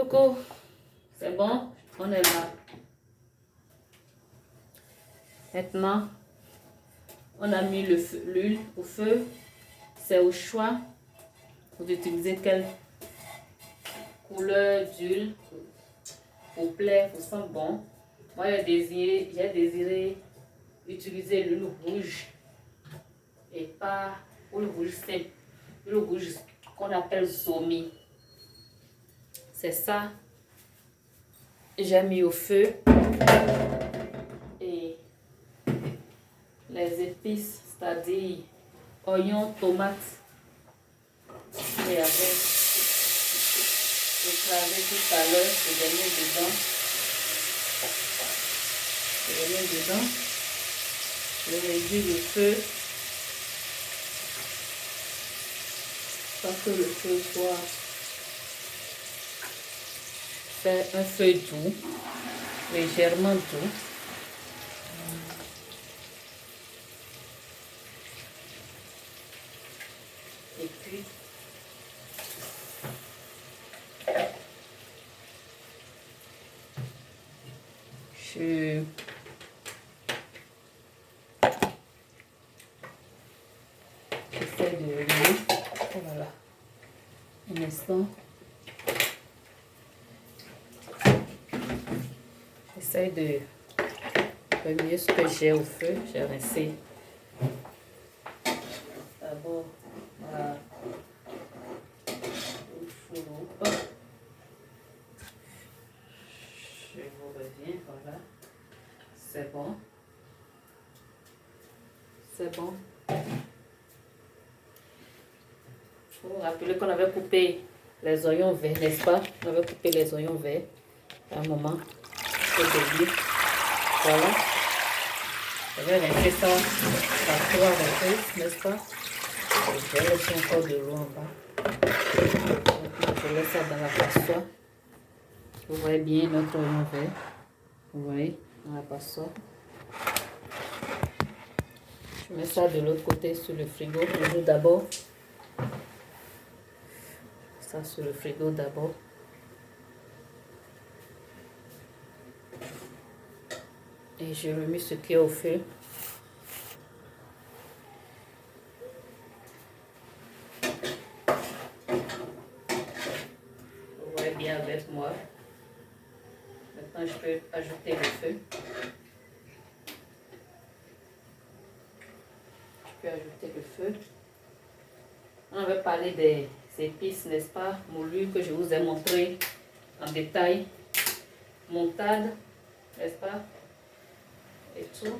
Coucou, c'est bon? On est là. Maintenant, on a mis l'huile au feu. C'est au choix. Vous utilisez quelle couleur d'huile vous plaît, vous sent bon. Moi, j'ai désiré utiliser l'huile rouge et pas l'huile rouge simple. L'huile rouge qu'on appelle zomi. C'est ça. J'ai mis au feu. Et les épices, c'est-à-dire oignons, tomates, et avec écrasé tout à l'heure, je les mets dedans. Je réduis le feu pour que le feu soit fait un feu doux, légèrement doux. Et puis, j'essaie de... Oh là là. Un instant. J'essaie de remuer ce que j'ai au feu. J'ai rincé. D'abord, voilà. Je vous reviens, voilà. C'est bon. C'est bon. Vous vous rappelez qu'on avait coupé les oignons verts, n'est-ce pas? On avait coupé les oignons verts à un moment. Voilà. Je vais rincer ça par 3 reprises, n'est-ce pas? Je vais laisser encore de l'eau en bas. Je laisse ça dans la passoire. Vous voyez bien notre oignon vert. Vous voyez dans la passoire. Je mets ça de l'autre côté sur le frigo. Toujours d'abord. Ça sur le frigo d'abord. Et je remets ce qui est au feu. Vous voyez bien avec moi. Maintenant, je peux ajouter le feu. Je peux ajouter le feu. On avait parlé des épices, n'est-ce pas, moulues que je vous ai montré en détail. Montade, n'est-ce pas, et tout.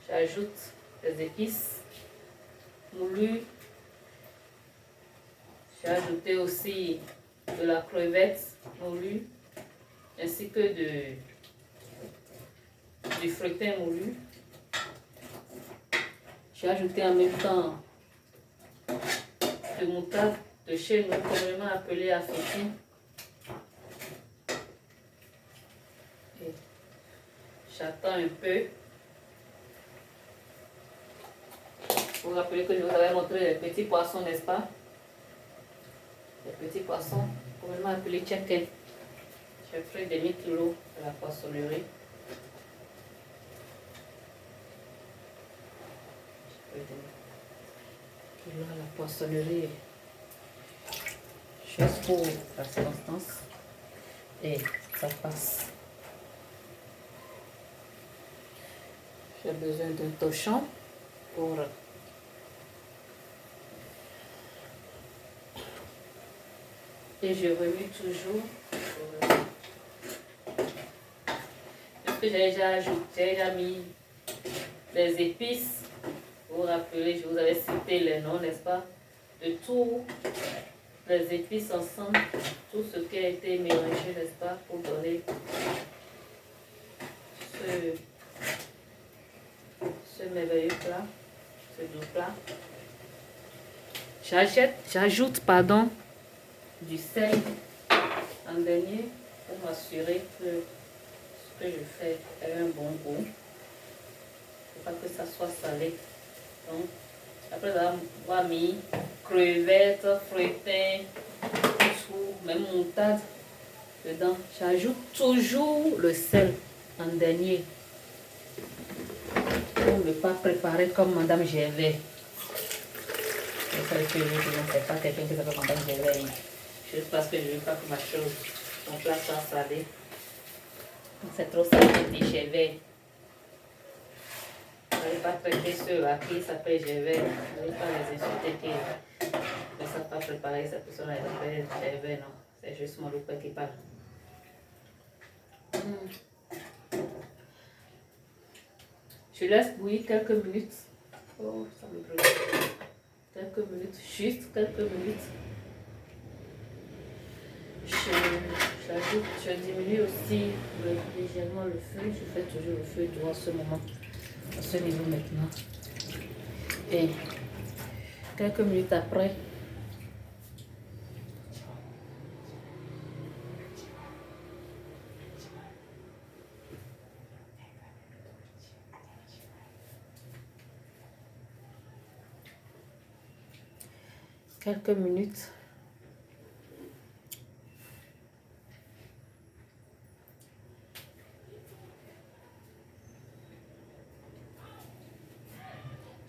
J'ajoute les épices moulues. J'ai ajouté aussi de la crevette moulue ainsi que du feuilletin moulu. J'ai ajouté en même temps de moutarde de chez nous, communément appelée africaine. Et j'attends un peu. Vous vous rappelez que je vous avais montré les petits poissons, n'est-ce pas? Les petits poissons, communément appelés chicken. J'ai pris demi-kilo de la poissonnerie. Kilo à la poissonnerie. Juste pour la circonstance. Et ça passe. J'ai besoin d'un torchon pour et je remets toujours. Parce que j'ai déjà ajouté, j'ai déjà mis les épices. Vous vous rappelez, je vous avais cité les noms, n'est-ce pas? De tous les épices ensemble, tout ce qui a été mélangé, n'est-ce pas? Pour donner ce merveilleux plat, ce doux plat. J'ajoute, pardon, du sel en dernier pour m'assurer que ce que je fais ait un bon goût. Il ne faut pas que ça soit salé. Donc, après avoir mis crevettes, feuilletin, tout même moutarde dedans. J'ajoute toujours le sel en dernier pour ne pas préparer comme Madame Gervais. Vous savez que je ne sais pas quelqu'un qui s'appelle Madame Gervais. Juste parce que je ne veux pas que ma chose, mon plat soit salé. C'est trop salé des Gervais. Vous n'allez pas traiter ceux-là qui s'appellent Gervais. Vous n'allez pas les insulter qui ne savent pas préparer cette personne-là. Ils s'appellent Gervais, non. C'est juste mon loup qui parle. Je laisse bouillir quelques minutes. Oh, ça me brûle. Quelques minutes, juste quelques minutes. Je diminue aussi légèrement le feu. Je fais toujours le feu doux à ce moment, à ce niveau maintenant. Et quelques minutes après,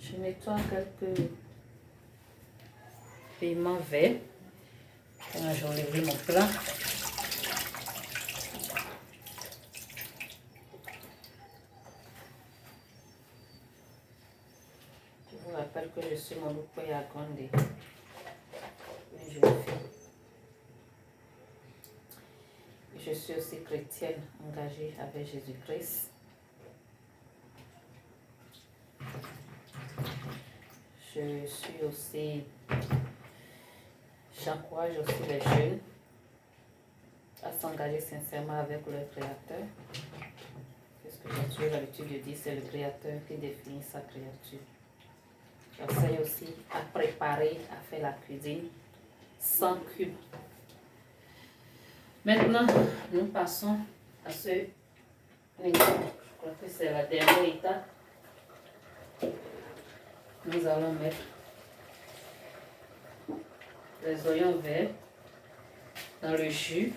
je nettoie quelques piments verts. J'enlève mon plat. Je vous rappelle que je suis mon Lupoya Grande. Une jeune fille. Je suis aussi chrétienne engagée avec Jésus-Christ. Je suis aussi, j'encourage aussi les jeunes à s'engager sincèrement avec leur Créateur. Puisque j'ai toujours l'habitude de dire, c'est le Créateur qui définit sa créature. J'enseigne aussi à préparer, à faire la cuisine sans cube. Maintenant, nous passons à ce niveau. Je crois que c'est la dernière étape. Nous allons mettre les oignons verts dans le jus.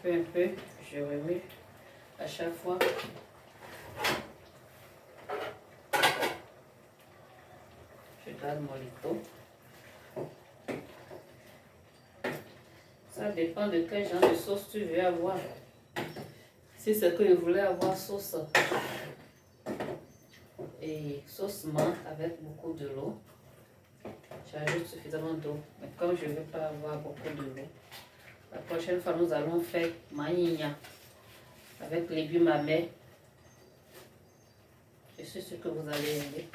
Un peu, je remue à chaque fois. Je garde mon lito. Ça dépend de quel genre de sauce tu veux avoir. Si c'est que je voulais avoir sauce et sauce menthe avec beaucoup de l'eau, j'ajoute suffisamment d'eau. Mais comme je ne veux pas avoir beaucoup de l'eau, la prochaine fois nous allons faire maïna avec légumes amers. Je suis sûre que vous allez aimer.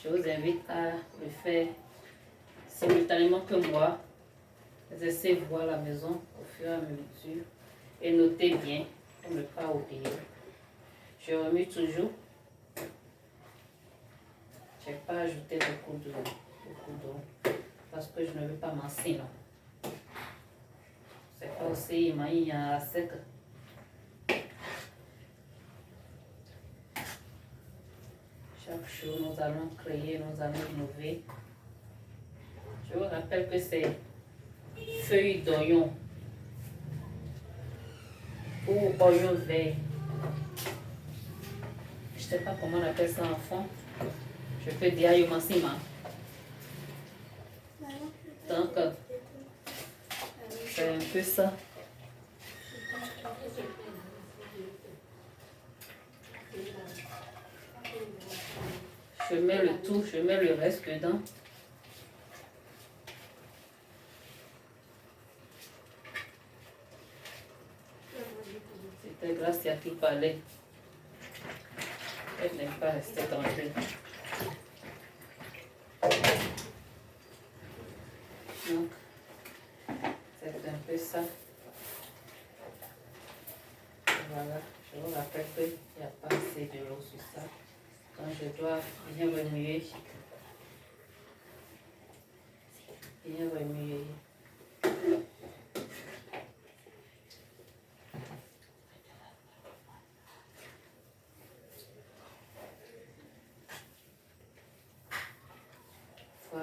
Je vous invite à le faire simultanément que moi. Vous essayez de voir la maison au fur et à mesure et notez bien pour ne pas oublier. Je remue toujours. Je n'ai pas ajouté beaucoup d'eau parce que je ne veux pas m'enseigner. C'est pas aussi maïna sec. Chaque jour, nous allons créer, nous allons innover. Je vous rappelle que c'est feuilles d'oignon ou oignon vert. Je ne sais pas comment on appelle ça en fond. Je peux dire ayo massima. Donc, c'est un peu ça. Je mets le tout, je mets le reste dedans. C'était Gracia qui parlait. Elle n'aime pas rester tranquille. Donc, c'est un peu ça. Voilà, je vous rappelle qu'il n'y a pas assez de l'eau sur ça. Donc, je dois bien remuer. Bien remuer.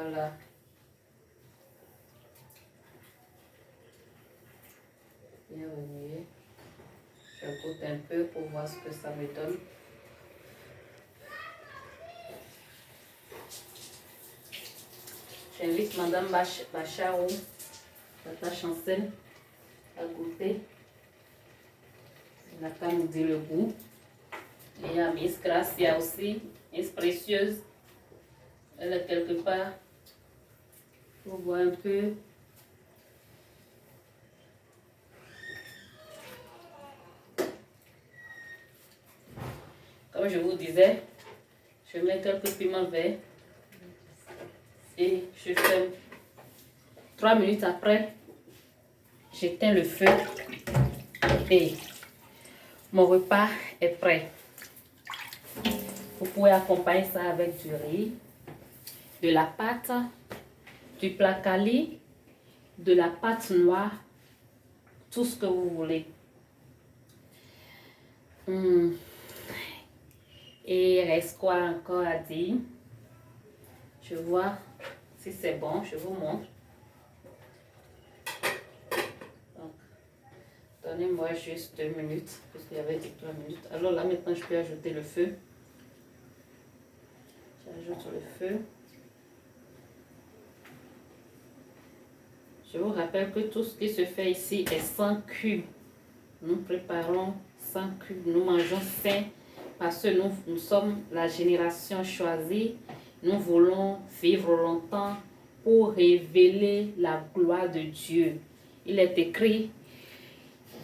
Voilà. Bien remuer. Je goûte un peu pour voir ce que ça me donne. J'invite Madame Bachar ou Tata Chancel à goûter. Elle n'a qu'à nous dire le goût. Et à Miss Gracia aussi, Miss Précieuse. Elle est quelque part. Pour voir un peu. Comme je vous disais, je mets quelques piments verts et je ferme. 3 minutes après, j'éteins le feu et mon repas est prêt. Vous pouvez accompagner ça avec du riz, de la pâte, du placali, de la pâte noire, tout ce que vous voulez. Et il reste quoi encore à dire? Je vois si c'est bon, je vous montre. Donnez-moi juste 2 minutes, parce qu'il y avait dit 3 minutes. Alors là, maintenant, je peux ajouter le feu. J'ajoute le feu. Je vous rappelle que tout ce qui se fait ici est sans cube. Nous préparons sans cube. Nous mangeons sain parce que nous sommes la génération choisie. Nous voulons vivre longtemps pour révéler la gloire de Dieu. Il est écrit: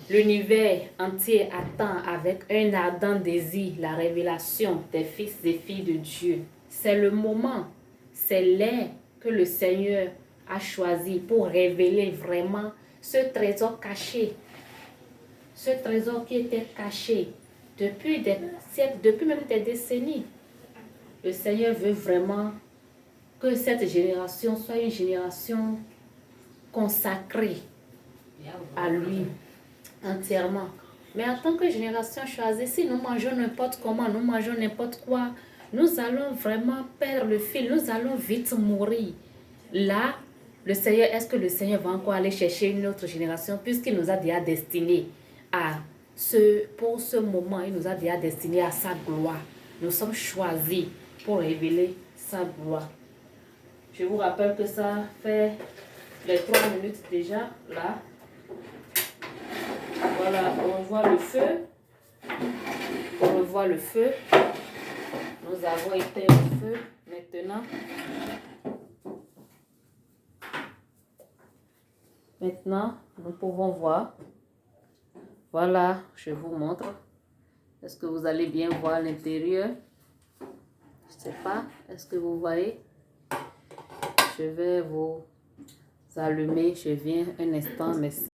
l'univers entier attend avec un ardent désir la révélation des fils et filles de Dieu. C'est le moment, c'est l'heure que le Seigneur a choisi pour révéler vraiment ce trésor caché. Ce trésor qui était caché depuis des siècles, depuis même des décennies. Le Seigneur veut vraiment que cette génération soit une génération consacrée à lui entièrement. Mais en tant que génération choisie, si nous mangeons n'importe comment, nous mangeons n'importe quoi, nous allons vraiment perdre le fil, nous allons vite mourir. Là, le Seigneur, est-ce que le Seigneur va encore aller chercher une autre génération puisqu'il nous a déjà destinés pour ce moment, il nous a déjà destinés à sa gloire. Nous sommes choisis pour révéler sa gloire. Je vous rappelle que ça fait les 3 minutes déjà, là. Voilà, on voit le feu. On revoit le feu. Nous avons éteint le feu. Maintenant, nous pouvons voir. Voilà, je vous montre. Est-ce que vous allez bien voir l'intérieur? Je ne sais pas. Est-ce que vous voyez? Je vais vous allumer. Je viens un instant, merci.